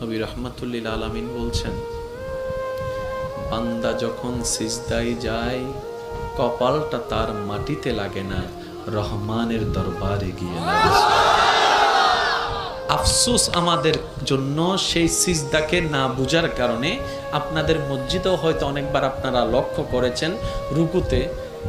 নবী রাহমাতুল লিল আলামিন বলছেন, বান্দা যখন সিজদায় যায় কপালটা তার মাটিতে লাগে না, রহমানের দরবারে গিয়ে লাগে। আফসোস আমাদের জন্য সেই সিজদাকে না বুঝার কারণে। আপনাদের মসজিদেও হয়তো অনেকবার আপনারা লক্ষ্য করেছেন, রুকুতে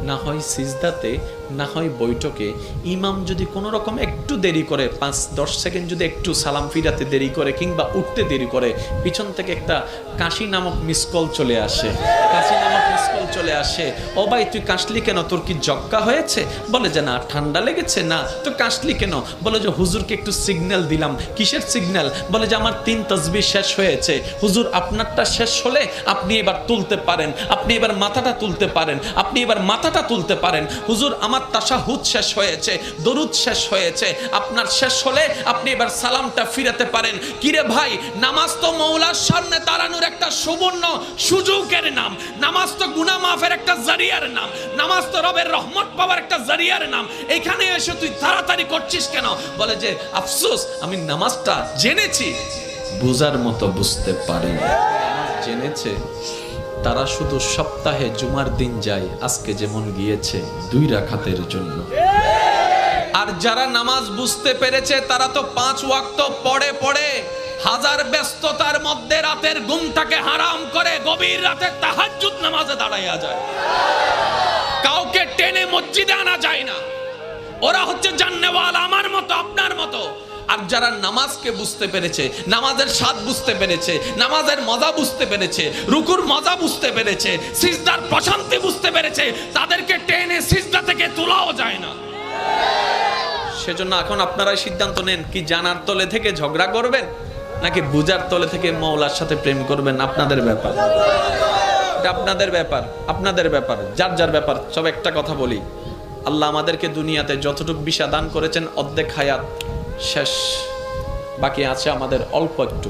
না হয় সিজদাতে না হয় বৈঠকে ইমাম যদি কোনো রকম একটু দেরি করে, 5-10 সেকেন্ড যদি একটু সালাম ফিরাতে দেরি করে কিংবা উঠতে দেরি করে, পিছন থেকে একটা কাশি নামক মিসকল চলে আসে। কাশি নামক মিসকল চলে আসে, ও ভাই তুই কাশলি কেন, তোর কি জক্কা হয়েছে? বলে যে না, ঠান্ডা লেগেছে। না তো কাশলি কেন? বলে যে হুজুরকে একটু সিগন্যাল দিলাম। কিসের সিগন্যাল? বলে যে আমার 3 তাসবিহ শেষ হয়েছে। হুজুর আপনারটা শেষ হলে আপনি এবার তুলতে পারেন, আপনি এবার মাথাটা তুলতে পারেন, আপনি এবার মাথাটা তুলতে পারেন। হুজুর আমার তাশাহুদ শেষ হয়েছে, দরুদ শেষ হয়েছে, আপনার শেষ হলে আপনি এবার সালামটা ফিরাতে পারেন। কিরে ভাই, নামাজ তো মওলার সামনে দাঁড়ানোর একটা সুবর্ণ সুযোগের নাম, নামাজ তো গুনাহ মাফের একটা জারিয়ার নাম, নামাজ তো রবের রহমত পাওয়ার একটা জারিয়ার নাম। এখানে এসে তুই তাড়াতাড়ি করছিস কেন? বলে যে আফসোস, আমি নামাজটা জেনেছি, বুঝার মতো বুঝতে পারি। জেনেছে তারা শুধু সপ্তাহে জুমার দিন যায়, আজকে যেমন গিয়েছে 2 রাকাতের জন্য। আর যারা নামাজ বুঝতে পেরেছে তারা তো 5 ওয়াক্ত পড়ে পড়ে হাজার ব্যস্ততার মধ্যে রাতের ঘুমটাকে হারাম করে গভীর রাতে তাহাজ্জুদ নামাজে দাঁড়াইয়া যায়। কাউকে টেনে মসজিদে আনা যায় না। ওরা হচ্ছে জান্নেওয়ালা, আমার মতো আপনার মতো। আর যারা নামাজকে বুঝতে পেরেছে, নামাজের স্বাদ বুঝতে পেরেছে, নামাজের মজা বুঝতে পেরেছে, রুকুর মজা বুঝতে পেরেছে, সিজদার প্রশান্তি বুঝতে পেরেছে, তাদেরকে টেনে সিজদা থেকে তোলাও যায় না। সেজন্য এখন আপনারাই সিদ্ধান্ত নেন, কি জানার তলে থেকে ঝগড়া করবেন নাকি বুঝার তলে থেকে মওলার সাথে প্রেম করবেন। আপনাদের ব্যাপার, এটা আপনাদের ব্যাপার, আপনাদের ব্যাপার, যার যার ব্যাপার। সব একটা কথা বলি, আল্লাহ আমাদেরকে দুনিয়াতে যতটুকু বিশা দান করেছেন অর্ধেক হায়াত শেষ, বাকি আছে আমাদের অল্প একটু।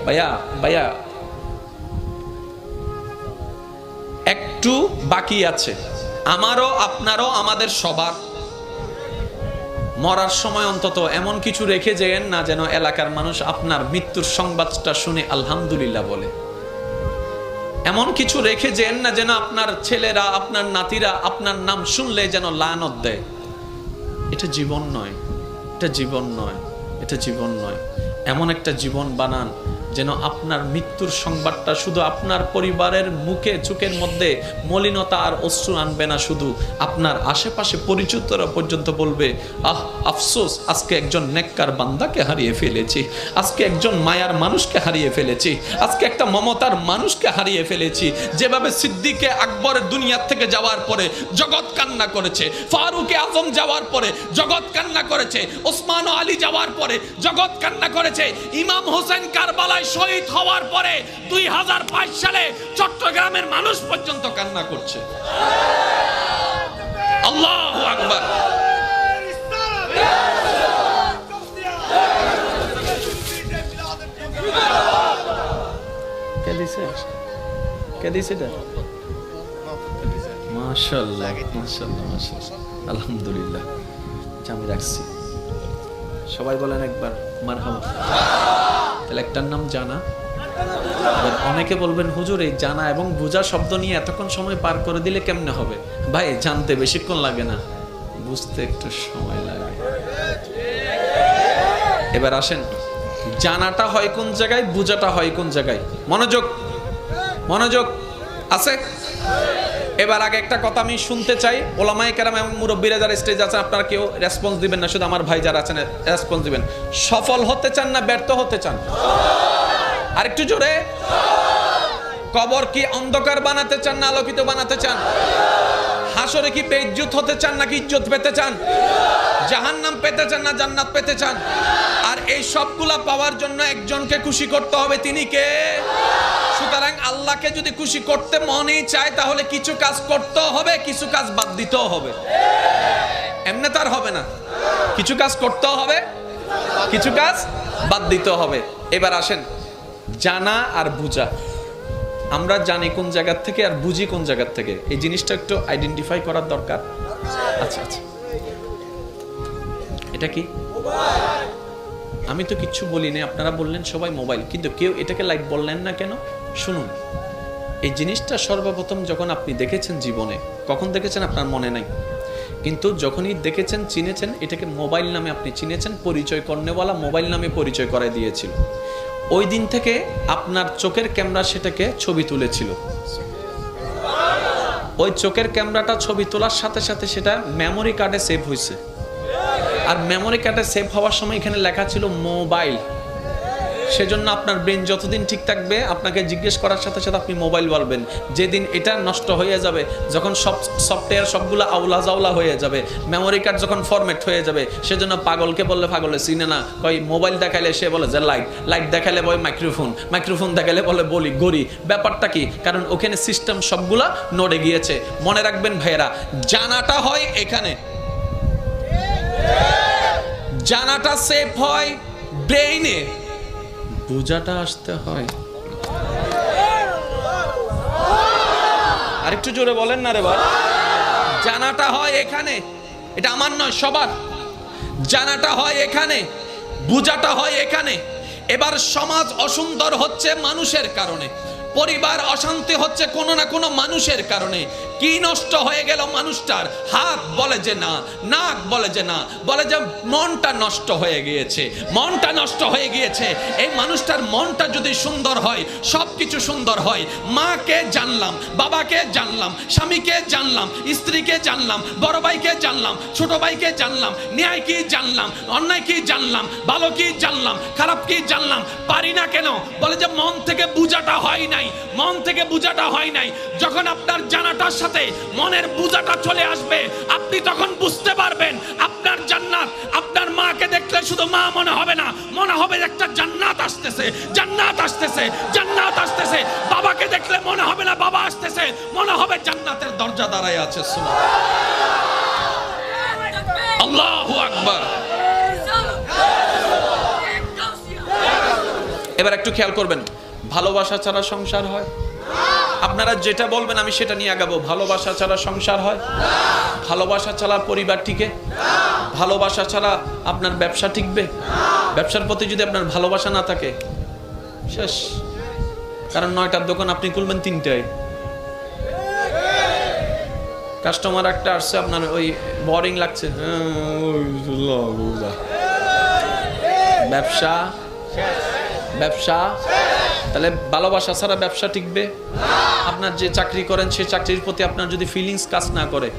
ভাইয়া একটু বাকি আছে, আমারও আপনারও, আমাদের সবার। মরার সময় অন্তত এমন কিছু রেখে যেন না যেন এলাকার মানুষ আপনার মৃত্যুর সংবাদটা শুনে আলহামদুলিল্লাহ বলে। এমন কিছু রেখে যেন না যেন আপনার ছেলেরা, আপনার নাতিরা আপনার নাম শুনলে যেন লানত দেয়। এটা জীবন নয়, এটা জীবন নয়, এটা জীবন নয়। এমন একটা জীবন বানান যেন আপনার মৃত্যুর সংবাদটা শুধু আপনার পরিবারের মুখে চোখের মধ্যে মলিনতা আর অশ্রু আনবে না, শুধু আপনার আশেপাশে পরিচিতরা পর্যন্ত বলবে, আহ আফসোস, আজকে একজন নেককার বান্দাকে হারিয়ে ফেলেছি, আজকে একজন মায়ার মানুষকে হারিয়ে ফেলেছি, আজকে একটা মমতার মানুষকে হারিয়ে ফেলেছি। যেভাবে সিদ্দিকে আকবরের দুনিয়া থেকে যাওয়ার পরে জগৎ কান্না করেছে, ফারুকে আজম যাওয়ার পরে জগৎ কান্না করেছে, ওসমান ও আলী যাওয়ার পরে জগৎ কান্না করেছে, ইমাম হোসেন কারবালায় শহীদ হওয়ার পরে 2005 সালে চট্টগ্রামের মানুষ পর্যন্ত কান্না করছে। আল্লাহু আকবার। কে দিছে? কে দিছে এটা? মাশাআল্লাহ, মাশাআল্লাহ, মাশাআল্লাহ, আলহামদুলিল্লাহ। আমি রাখছি, সবাই বলেন একবার মারহাবা। তাহলে একটার নাম জানা। অনেকে বলবেন হুজুর এই জানা এবং বুঝা শব্দ নিয়ে এতক্ষণ সময় পার করে দিলে কেমনে হবে? ভাই জানতে বেশিক্ষণ লাগে না, বুঝতে একটু সময় লাগে। এবার আসেন, জানাটা হয় কোন জায়গায়, বুঝাটা হয় কোন জায়গায়। মনোযোগ, মনোযোগ আছে। এবার আগে একটা কথা আমি শুনতে চাই, ওলামায়ে কেরাম এবং মুরব্বীরা যারা স্টেজ আছেন আপনারা কেউ রেসপন্স দিবেন না, শুধু আমার ভাই যারা আছেন রেসপন্স দিবেন। সফল হতে চান না ব্যর্থ হতে চান? আর একটু জোরে। কবর কি অন্ধকার বানাতে চান না আলোকিত বানাতে চান? হাসরে কি বেইজ্জত হতে চান নাকি ইজ্জত পেতে চান? জাহান্নাম পেতে চান না জান্নাত পেতে চান? আর এই সবগুলা পাওয়ার জন্য একজনকে খুশি করতে হবে, তিনি কে? সুতরাং আল্লাহকে যদি খুশি করতে মনেই চায় তাহলে কিছু কাজ করতেও হবে, কিছু কাজ বাদ দিতেও হবে। এমনি তার হবে না, কিছু কাজ করতেও হবে, কিছু কাজ বাদ দিতেও হবে। এবার আসেন, জানা আর বুঝা। আমরা জানি কোন জায়গা থেকে আর বুঝি কোন জায়গা থেকে, এই জিনিসটা একটু আইডেন্টিফাই করার দরকার। আচ্ছা আচ্ছা, এটা কি? আমি তো কিচ্ছু বলিনি, আপনারা বললেন সবাই মোবাইল, কিন্তু কেউ এটাকে লাইট বললেন না কেন? শুনুন, এই জিনিসটা সর্বপ্রথম যখন আপনি দেখেছেন জীবনে, কখন দেখেছেন আপনার মনে নাই, কিন্তু যখনই দেখেছেন, চিনেছেন, এটাকে মোবাইল নামে আপনি চিনেছেন, পরিচয় করনেওয়ালা মোবাইল নামে পরিচয় করায় দিয়েছিল। ওই দিন থেকে আপনার চোখের ক্যামেরা সেটাকে ছবি তুলেছিল। ওই চোখের ক্যামেরাটা ছবি তোলার সাথে সাথে সেটা মেমোরি কার্ডে সেভ হয়েছে। আর মেমোরি কার্ডে সেভ হওয়ার সময় এখানে লেখা ছিল মোবাইল। সেজন্য আপনার ব্রেন যতদিন ঠিক থাকবে, আপনাকে জিজ্ঞেস করার সাথে সাথে আপনি মোবাইল বলবেন। যেদিন এটা নষ্ট হয়ে যাবে, যখন সব সফটওয়্যার সবগুলো আউলা জাউলা হয়ে যাবে, মেমোরি কার্ড যখন ফরম্যাট হয়ে যাবে, সেজন্য পাগলকে বললে পাগলে চিনে না, কই মোবাইল দেখাইলে সে বলে যে লাইট, লাইট দেখাইলে বলে মাইক্রোফোন, মাইক্রোফোন দেখাইলে বলে বলি গড়ি। ব্যাপারটা কি? কারণ ওখানে সিস্টেম সবগুলা নড়ে গিয়েছে। মনে রাখবেন ভাইয়েরা, জানাটা হয় এখানে, জানাটা সেভ হয় ব্রেইনে, বুঝাটা আসতে হয়। আরেকটু জোরে বলেন না রে ভাই। জানাটা হয় এখানে, এটা আমার নয়, সবার। জানাটা হয় এখানে, বুঝাটা হয় এখানে। এবার সমাজ অসুন্দর হচ্ছে মানুষের কারণে, পরিবার অশান্তি হচ্ছে কোনো না কোনো মানুষের কারণে। কি নষ্ট হয়ে গেল মানুষটার? হাত বলে যে না, নাক বলে যে না, বলে যে মনটা নষ্ট হয়ে গিয়েছে, মনটা নষ্ট হয়ে গিয়েছে। এই মানুষটার মনটা যদি সুন্দর হয়, সব কিছু সুন্দর হয়। মাকে জানলাম, বাবাকে জানলাম, স্বামীকে জানলাম, স্ত্রীকে জানলাম, বড় ভাইকে জানলাম, ছোট ভাইকে জানলাম, ন্যায় কি জানলাম, অন্যায় কি জানলাম, ভালো কি জানলাম, খারাপ কি জানলাম। পারি না কেন? বলে যে মন থেকে বুঝাটা হয় নাই, মন থেকে বুঝাটা হয় নাই। যখন আপনার জানাটার সাথে মনের বুঝাটা চলে আসবে, আপনি তখন বুঝতে পারবেন আপনার জান্নাত। আপনার মাকে দেখলে শুধু মা মনে হবে না, মনে হবে একটা জান্নাত আসতেছে, জান্নাত আসতেছে, জান্নাত আসতেছে। বাবাকে দেখলে মনে হবে না বাবা আসতেছে, মনে হবে জান্নাতের দরজা দাঁড়ায় আছে। আল্লাহু আকবার। এবার একটু খেয়াল করবেন, ভালোবাসা ছাড়া সংসার হয়? আপনারা যেটা বলবেন আমি সেটা নিয়ে আগাবো। ভালোবাসা ছাড়া সংসার হয়? ভালোবাসা ছাড়া পরিবার টিকে? ভালোবাসা ছাড়া আপনার ব্যবসা টিকবে? ব্যবসার প্রতি যদি আপনার ভালোবাসা না থাকে, শেষ। কারণ 9টার দোকান আপনি খুলবেন 3টায়, কাস্টমার একটা আসছে, আপনার ওই বোরিং লাগছে, ব্যবসা ব্যবসা। তাহলে ভালোবাসা ছাড়া ব্যবসা টিকবে? আপনার যে চাকরি করেন সেই চাকরির প্রতি আপনার যদি ফিলিংস কাজ না করে,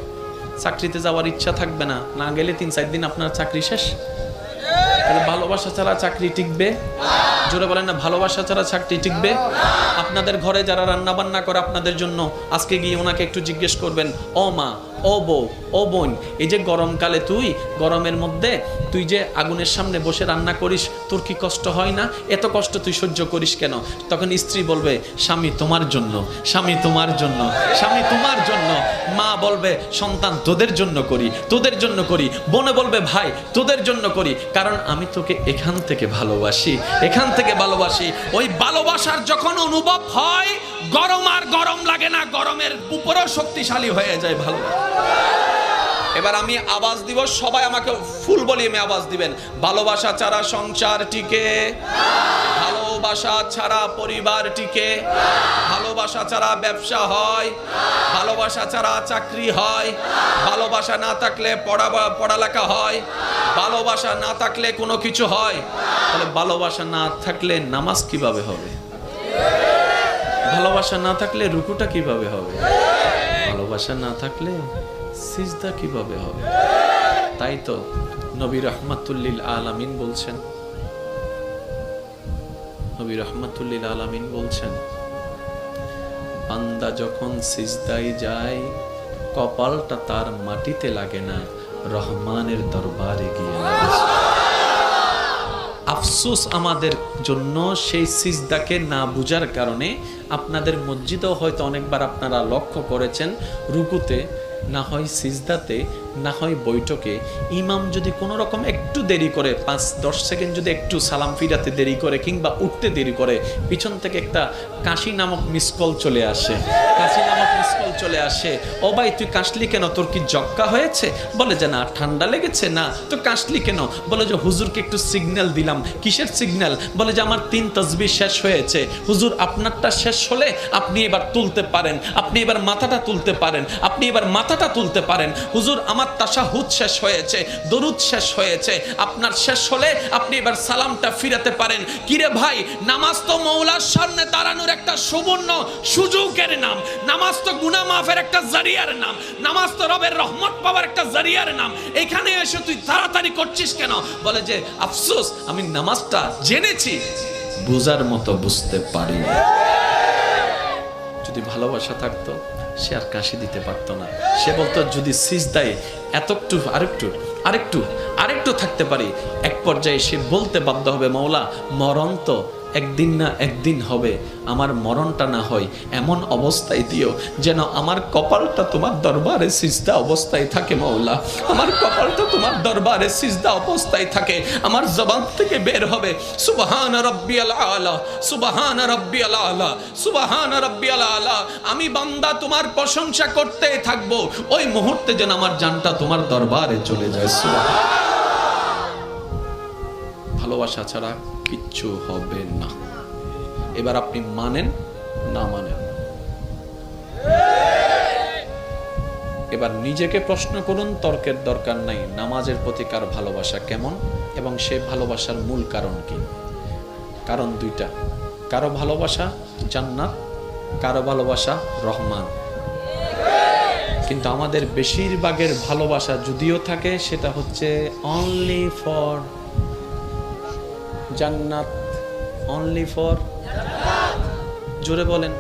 চাকরিতে যাওয়ার ইচ্ছা থাকবে না, না গেলে 3-4 দিন আপনার চাকরি শেষ। তাহলে ভালোবাসা ছাড়া চাকরি টিকবে? জোরে বলেন না, ভালোবাসা ছাড়া চাকরি টিকবে? আপনাদের ঘরে যারা রান্না বান্না করে আপনাদের জন্য, আজকে গিয়ে ওনাকে একটু জিজ্ঞেস করবেন, ও মা, ও বউ, ও বোন, এই যে গরমকালে তুই গরমের মধ্যে তুই যে আগুনের সামনে বসে রান্না করিস, তোর কি কষ্ট হয় না? এত কষ্ট তুই সহ্য করিস কেন? তখন স্ত্রী বলবে, স্বামী তোমার জন্য, স্বামী তোমার জন্য, স্বামী তোমার জন্য। মা বলবে, সন্তান তোদের জন্য করি, তোদের জন্য করি। বোনে বলবে, ভাই তোদের জন্য করি, কারণ আমি তোকে এখান থেকে ভালোবাসি, এখান থেকে ভালোবাসি। ওই ভালোবাসার যখন অনুভব হয়, গরম আর গরম লাগে না, গরমের উপরেও শক্তিশালী হয়ে যায় ভালোবাসা। এবার আমি আওয়াজ দিব, সবাই আমাকে ফুল ভলিউমে আওয়াজ দিবেন। ভালোবাসা ছাড়া সংসার টিকে, ভালোবাসা ছাড়া পরিবার টিকে, ভালোবাসা ছাড়া ব্যবসা হয়, ভালোবাসা ছাড়া চাকরি হয়, ভালোবাসা না থাকলে পড়ালেখা হয়, ভালোবাসা না থাকলে কোনো কিছু হয়। তাহলে ভালোবাসা না থাকলে নামাজ কিভাবে হবে? ভালোবাসা না থাকলে রুকুটা কিভাবে হবে? ভালোবাসা না থাকলে সিজদা কিভাবে হবে? তাই তো নবী রাহমাতুল্লিল আলামিন বলছেন, নবী রাহমাতুল্লিল আলামিন বলছেন, বান্দা যখন সিজদায় যায়, কপালটা তার মাটিতে লাগে না, রহমানের দরবারে গিয়ে লাগে। আফসোস আমাদের জন্য সেই সিজদাকে না বুঝার কারণে। আপনাদের মসজিদেও হয়তো অনেকবার আপনারা লক্ষ্য করেছেন, রুকুতে না হয় সিজদাতে না হয় বৈঠকে ইমাম যদি কোনো রকম একটু দেরি করে 5-10 সেকেন্ড যদি একটু সালাম ফিরাতে দেরি করে কিংবা উঠতে দেরি করে, পিছন থেকে একটা কাশি নামক মিসকল চলে আসে, চলে আসে, ও ভাই তুই কাশলি কেন, তোর কি জক্কা হয়েছে? বলে যে না, ঠান্ডা লেগেছে। না তো কাশলি কেন? বলে যে হুজুরকে একটু সিগন্যাল দিলাম। কিসের সিগন্যাল? বলে যে আমার 3 তাসবিহ শেষ হয়েছে। হুজুর আপনারটা শেষ হলে আপনি এবার তুলতে পারেন, আপনি এবার মাথাটা তুলতে পারেন, আপনি এবার মাথাটা তুলতে পারেন। হুজুর আমার তাশাহুদ শেষ হয়েছে, দরুদ শেষ হয়েছে, আপনার শেষ হলে আপনি এবার সালামটা ফিরাতে পারেন। কিরে ভাই, নামাজ তো মওলার সামনে দাঁড়ানোর একটা সুবর্ণ সুযোগের নাম, নামাজ তো গুনাহ মাফের একটা জারিয়ার নাম, নামাজ তো রবের রহমত পাওয়ার একটা জারিয়ার নাম। এখানে এসে তুই তাড়াতাড়ি করছিস কেন? বলে যে আফসোস, আমি নামাজটা জেনেছি, বুঝার মতো বুঝতে পারিনি। যদি ভালোবাসা থাকতো সে আর কাশি দিতে পারতো না। সে বলতো যদি সিজদায় এতটু আরেকটু থাকতে পারি। এক পর্যায়ে সে বলতে বাধ্য হবে, মওলা মরণ তো একদিন না একদিন হবে, আমার মরণটা না হয় এমন অবস্থায় দিও যেন আমার কপালটা তোমার দরবারে সিজদা অবস্থায় থাকে। মওলা আমার কপালটা তোমার দরবারে সিজদা অবস্থায় থাকে। আমার জবান থেকে বের হবে সুবহান রাব্বিয়াল আলা, সুবহান রাব্বিয়াল আলা, সুবহান রাব্বিয়াল আলা। আমি বান্দা তোমার প্রশংসা করতে থাকবো, ওই মুহূর্তে যেন আমার জানটা তোমার দরবারে চলে যায়। ভালোবাসা ছাড়া কিচ্ছু হবে না। এবার আপনি মানেন না মানেন, এবার নিজেকে প্রশ্ন করুন, তর্কের দরকার নাই। নামাজের প্রতি কার ভালোবাসা কেমন এবং সে ভালোবাসার মূল কারণ কি? কারণ দুইটা, কারো ভালোবাসা জান্নাত, কারো ভালোবাসা রহমান। কিন্তু আমাদের বেশিরভাগের ভালোবাসা যদিও থাকে, সেটা হচ্ছে অনলি ফর জান্নাত, অনলি ফর, জোরে বলেন।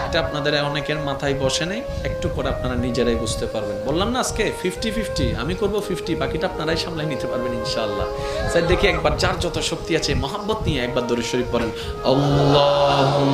এটা আপনাদের অনেকের মাথায় বসে নেই, একটু পরে আপনারা নিজেরাই বুঝতে পারবেন। বললাম না আজকে 50-50, আমি করব 50, বাকিটা আপনারাই সামলাই নিতে পারবেন ইনশাআল্লাহ। স্যার দেখি একবার যার যত শক্তি আছে মহব্বত নিয়ে একবার দরুদ শরীফ পড়েন। আল্লাহুম্মা